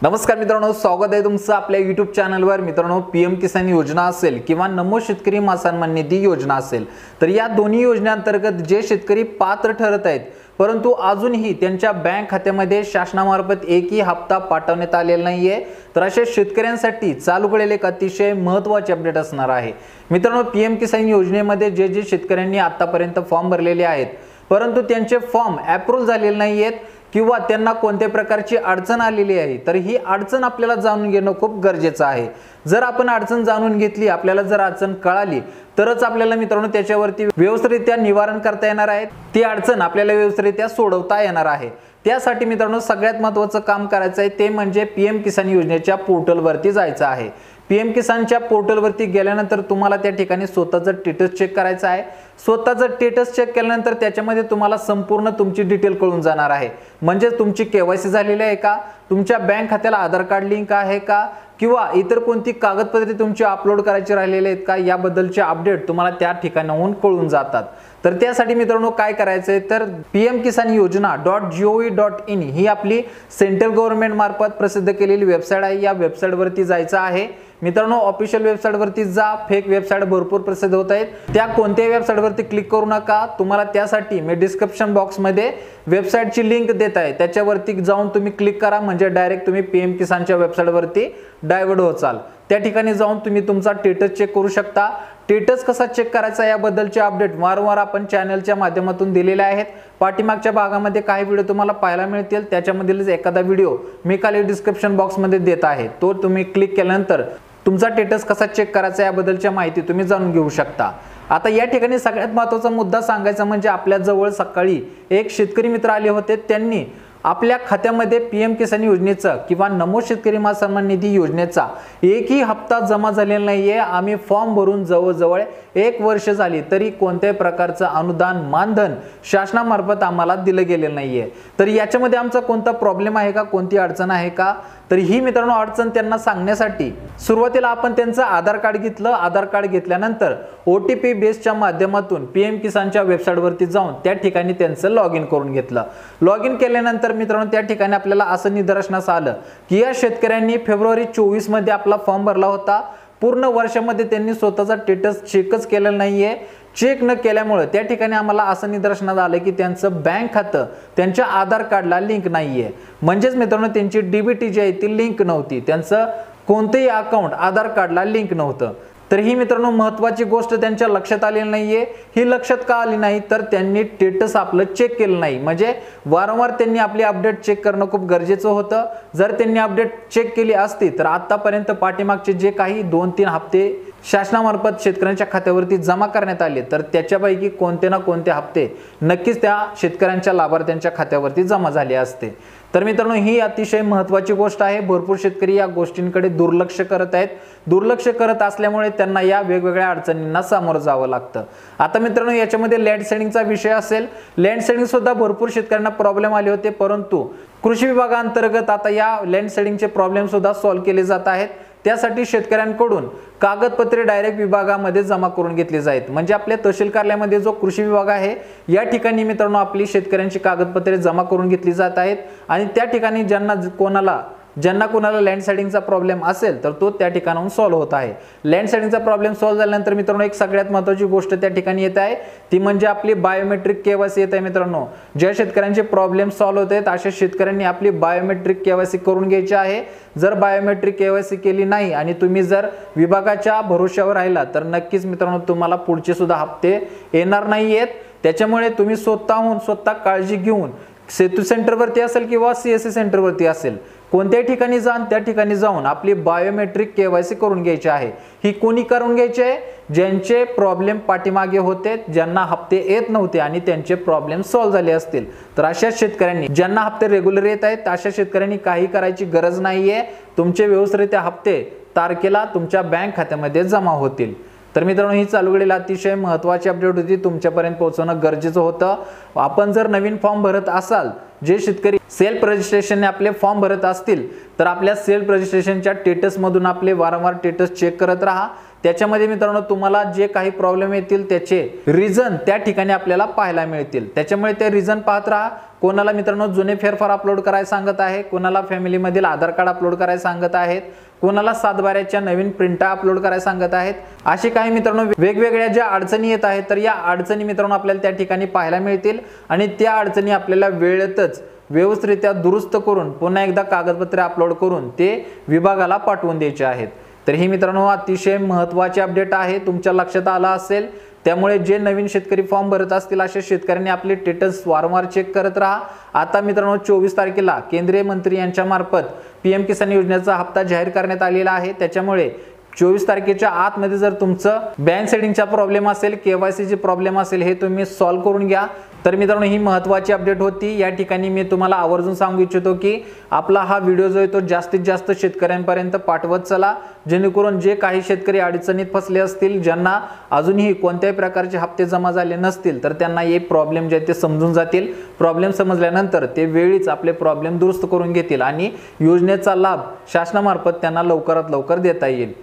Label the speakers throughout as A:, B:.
A: नमस्कार मित्रांनो, स्वागत आहे तुमचं आपल्या YouTube चॅनलवर। मित्रांनो, पीएम किसान योजना असेल किंवा नमो शेतकरी सन्मान निधी योजना असेल, तर या दोन्ही योजनांतर्गत जे शेतकरी पात्र ठरत आहेत परंतु अजूनही त्यांच्या बँक खात्यामध्ये शासनामार्फत एकही हप्ता पाठवण्यात आलेला नाहीये, तर अशा शेतकऱ्यांसाठी चालू केलेले एक अतिशय महत्त्वाचे अपडेट असणार आहे। मित्रांनो, पीएम किसान योजनेमध्ये जे शेतकऱ्यांनी आतापर्यंत फॉर्म भरलेले आहेत परंतु त्यांचे फॉर्म अप्रूव्ह झालेले नाहीयेत किंवा त्यांना कोणत्या प्रकारची अडचण आलेली आहे, तर ही अडचण आपल्याला जाणून घेणं खूप गरजेचं आहे। जर आपण अडचण जाणून घेतली, आपल्याला जर अडचण कळाली तरच आपल्याला मित्रांनो त्याच्यावरती व्यवस्थितरित्या निवारण करता येणार आहे, ती अडचण आपल्याला व्यवस्थितरित्या सोडवता येणार आहे। त्यासाठी मित्रांनो सगळ्यात महत्त्वाचं काम करायचं आहे ते म्हणजे पीएम किसान योजनेच्या पोर्टलवरती जायचं आहे। पीएम किसानच्या पोर्टलवरती गेल्यानंतर तुम्हाला त्या ठिकाणी स्वतःचं स्टेटस चेक करायचं आहे। स्वतःचं स्टेटस चेक केल्यानंतर त्याच्यामध्ये तुम्हाला संपूर्ण तुमची डिटेल कळून जाणार आहे, म्हणजे तुमची केवायसी झालेली आहे का, तुमच्या बँक खात्याला आधार कार्ड लिंक आहे का किंवा इतर कोणती कागदपत्रे तुमची अपलोड करायची राहिलेली आहेत का, याबद्दलचे अपडेट तुम्हाला त्या ठिकाणाहून कळून जातात। तर त्यासाठी मित्रांनो काय करायचं आहे, तर pmkisanYojna.gov.in ही आपली सेंट्रल गव्हर्नमेंट मार्फत प्रसिद्ध केलेली वेबसाईट आहे। या वेबसाईटवरती जायचं आहे मित्रांनो। ऑफिशियल वेबसाईटवरती जा, फेक वेबसाईट भरपूर प्रसिद्ध होत आहेत, त्या कोणत्याही वेबसाईटवरती क्लिक करू नका। तुम्हाला त्यासाठी मी डिस्क्रिप्शन बॉक्समध्ये वेबसाईटची लिंक देत आहे, त्याच्यावरती जाऊन तुम्ही क्लिक करा, म्हणजे डायरेक्ट तुम्ही पीएम किसानच्या वेबसाईटवरती डायव्हर्ट होचाल। त्या ठिकाणी जाऊन तुम्ही तुमचा स्टेटस चेक करू शकता। स्टेटस कसा चेक करायचा याबद्दलचे अपडेट वारंवार आपण चॅनलच्या माध्यमातून दिलेले आहेत। पाठीमागच्या भागामध्ये काही व्हिडिओ तुम्हाला पाहायला मिळतील, त्याच्यामधील एखादा व्हिडिओ मी खाली डिस्क्रिप्शन बॉक्समध्ये देत आहे, तो तुम्ही क्लिक केल्यानंतर तुमचा स्टेटस कसा चेक करायचा याबद्दलची माहिती तुम्ही जाणून घेऊ शकता। आता या ठिकाणी सगळ्यात महत्त्वाचा मुद्दा सांगायचा म्हणजे आपल्या जवळ सकाळी एक शेतकरी मित्र आले होते, त्यांनी आपल्या खात्यामध्ये पीएम किसान योजनेचा किंवा नमो शेतकरी सन्मान निधी योजनेचा एकही हप्ता जमा झालेला नाहीये। आम्ही फॉर्म भरून जवळजवळ 1 वर्ष झाली तरी कोणत्याही प्रकारचं अनुदान मानधन शासनामार्फत आम्हाला दिलं गेलेलं नाहीये। तर याच्यामध्ये आमचा कोणता प्रॉब्लेम आहे का, कोणती अडचण आहे का, तर ही मित्रांनो अडचण त्यांना सांगण्यासाठी सुरुवातीला आपण त्यांचं आधार कार्ड घेतलं। आधार कार्ड घेतल्यानंतर OTP बेसच्या माध्यमातून पीएम किसानच्या वेबसाईटवरती जाऊन त्या ठिकाणी त्यांचं लॉग इन करून घेतलं। लॉग इन केल्यानंतर मित्रांनो त्या ठिकाणी आपल्याला असं निदर्शनास आलं की या शेतकऱ्यांनी फेब्रुवारी 24 मध्ये आपला फॉर्म भरला होता। पूर्ण वर्षामध्ये त्यांनी स्वतःचा स्टेटस चेकच केलेला नाहीये। चेक न केल्यामुळे त्या ठिकाणी आम्हाला असं निदर्शनास आलं की त्यांचं बँक खातं त्यांच्या आधार कार्डला लिंक नाहीये, म्हणजेच मित्रांनो त्यांची डीबीटी जी आहे ती लिंक नव्हती, त्यांचं कोणतेही अकाउंट आधार कार्डला लिंक नव्हतं। तर ही मित्रांनो महत्त्वाची गोष्ट त्यांच्या लक्षात आलेली नाहीये। ही लक्षात का आली नाही, तर त्यांनी स्टेटस आपलं चेक केलं नाही, म्हणजे वारंवार त्यांनी आपली अपडेट चेक करणं खूप गरजेचं होतं। जर त्यांनी अपडेट चेक केली असती तर आतापर्यंत पाठीमागचे जे काही 2-3 हप्ते शासनामार्फत शेतकऱ्यांच्या खात्यावरती जमा करण्यात आले तर त्याच्यापैकी कोणते ना कोणते हप्ते नक्कीच त्या शेतकऱ्यांच्या लाभार्थ्यांच्या खात्यावरती जमा झाले असते। तर मित्रांनो ही अतिशय महत्त्वाची गोष्ट आहे। भरपूर शेतकरी या गोष्टींकडे दुर्लक्ष करत आहेत। दुर्लक्ष करत असल्यामुळे त्यांना या वेगवेगळ्या अडचणींना सामोरं जावं लागतं। आता मित्रांनो याच्यामध्ये लँड सेडिंगचा विषय असेल, लँड सेडिंग सुद्धा भरपूर शेतकऱ्यांना प्रॉब्लेम आले होते, परंतु कृषी विभागांतर्गत आता या लँड सेडिंगचे प्रॉब्लेम सुद्धा सॉल्व्ह केले जात आहेत। त्यासाठी शेतकऱ्यांकडून कागदपत्रे डायरेक्ट विभागामध्ये जमा करून घेतली जातात, म्हणजे आपल्या तहसील कार्यालयामध्ये जो कृषी विभाग आहे या ठिकाणी मित्रांनो आपली शेतकऱ्यांची कागदपत्रे जमा करून घेतली जात आहेत आणि त्या ठिकाणी ज्यांना कोणाला लँड सेडिंगचा प्रॉब्लेम असेल तर तो त्या ठिकाणाहून सॉल्व्ह होत आहे। लँड सेडिंगचा प्रॉब्लेम सॉल्व्ह झाल्यानंतर मित्रांनो एक सगळ्यात महत्त्वाची गोष्ट त्या ठिकाणी येत आहे, ती म्हणजे आपली बायोमेट्रिक केवायसी येत आहे। मित्रांनो ज्या शेतकऱ्यांचे प्रॉब्लेम सॉल्व्ह होत आहेत अशा शेतकऱ्यांनी आपली बायोमेट्रिक केवायसी करून घ्यायची आहे। जर बायोमेट्रिक केवायसी केली नाही आणि तुम्ही जर विभागाच्या भरोश्यावर राहिला तर नक्कीच मित्रांनो तुम्हाला पुढचे सुद्धा हप्ते येणार नाहीयेत। त्याच्यामुळे तुम्ही स्वतः काळजी घेऊन सेतू सेंटरवरती असेल किंवा CSC सेंटरवरती असेल कोणत्याही ठिकाणी त्या ठिकाणी जाऊन आपली बायोमेट्रिक केवायसी करून घ्यायची आहे। ही कोणी करून घ्यायची आहे, ज्यांचे प्रॉब्लेम पाठीमागे होते, ज्यांना हप्ते येत नव्हते आणि त्यांचे प्रॉब्लेम सॉल्व्ह झाले असतील, तर अशा शेतकऱ्यांनी ज्यांना हप्ते रेग्युलर येत आहेत अशा शेतकऱ्यांनी काही करायची गरज नाहीये। तुमचे व्यवस्थितरित्या हप्ते तारखेला तुमच्या बँक खात्यामध्ये जमा होतील। तर मित्रांनो ही चालू केलेली अतिशय महत्त्वाची अपडेट होती, तुमच्यापर्यंत पोहोचवणं गरजेचं होतं। आपण जर नवीन फॉर्म भरत असाल, जे शेतकरी सेल्फ रजिस्ट्रेशनने आपले फॉर्म भरत असतील तर आपल्या सेल्फ रजिस्ट्रेशनच्या स्टेटस मधून आपले वारंवार स्टेटस चेक करत राहा। त्याच्यामध्ये मित्रांनो तुम्हाला जे काही प्रॉब्लेम येतील त्याचे रिझन त्या ठिकाणी आपल्याला पाहायला मिळतील। त्याच्यामुळे ते रिझन पाहत राहा। कोणाला मित्रांनो जुने फेरफार अपलोड करायला सांगत आहे, कोणाला फॅमिलीमधील आधार कार्ड अपलोड करायला सांगत आहेत, कोणाला 7/12च्या नवीन प्रिंटा अपलोड करायला सांगत आहेत। असे काही मित्रांनो वेगवेगळ्या ज्या अडचणी येत आहेत तर या अडचणी मित्रांनो आपल्याला त्या ठिकाणी पाहायला मिळतील आणि त्या अडचणी आपल्याला वेळेतच व्यवस्थितरित्या दुरुस्त करून पुन्हा एकदा कागदपत्रे अपलोड करून ते विभागाला पाठवून द्यायचे आहेत। तर ही मित्रांनो अतिशय महत्त्वाची अपडेट आहे, तुमच्या लक्षात आला असेल। त्यामुळे जे नवीन शेतकरी फॉर्म भरत असतील अशा शेतकऱ्यांनी आपले स्टेटस वारंवार चेक करत राहा। आता मित्रांनो 24 तारखेला केंद्रीय मंत्री यांच्या मार्फत PM किसान योजनेचा हप्ता जाहीर करण्यात आलेला आहे। त्याच्यामुळे 24 तारखेच्या आतमध्ये जर तुमचं बँक सेटिंगचा प्रॉब्लेम असेल, KYC ची प्रॉब्लेम असेल, हे तुम्ही सॉल्व्ह करून घ्या। तर मित्रांनो ही महत्त्वाची अपडेट होती। या ठिकाणी मी तुम्हाला आवर्जून सांगू इच्छितो की आपला हा व्हिडिओ जो आहे तो जास्तीत जास्त शेतकऱ्यांपर्यंत पाठवत चला, जेणेकरून जे काही शेतकरी अडचणीत फसले असतील, ज्यांना अजूनही कोणत्याही प्रकारचे हप्ते जमा झाले नसतील, तर त्यांना हे प्रॉब्लेम जे ते समजून जातील। प्रॉब्लेम समजल्यानंतर ते वेळीच आपले प्रॉब्लेम दुरुस्त करून घेतील आणि योजनेचा लाभ शासनामार्फत त्यांना लवकरात लवकर देता येईल।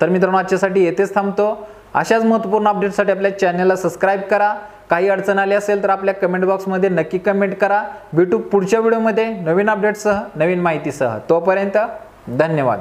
A: तर मित्रांनो आजच्यासाठी येथेच थांबतो। अशाच महत्त्वपूर्ण अपडेटसाठी आपल्या चॅनलला सबस्क्राइब करा। काही अडचण आली असेल तर आपल्या कमेंट बॉक्समध्ये नक्की कमेंट करा। भेटू पुढच्या व्हिडिओमध्ये नवीन अपडेटसह, नवीन माहितीसह। तोपर्यंत धन्यवाद।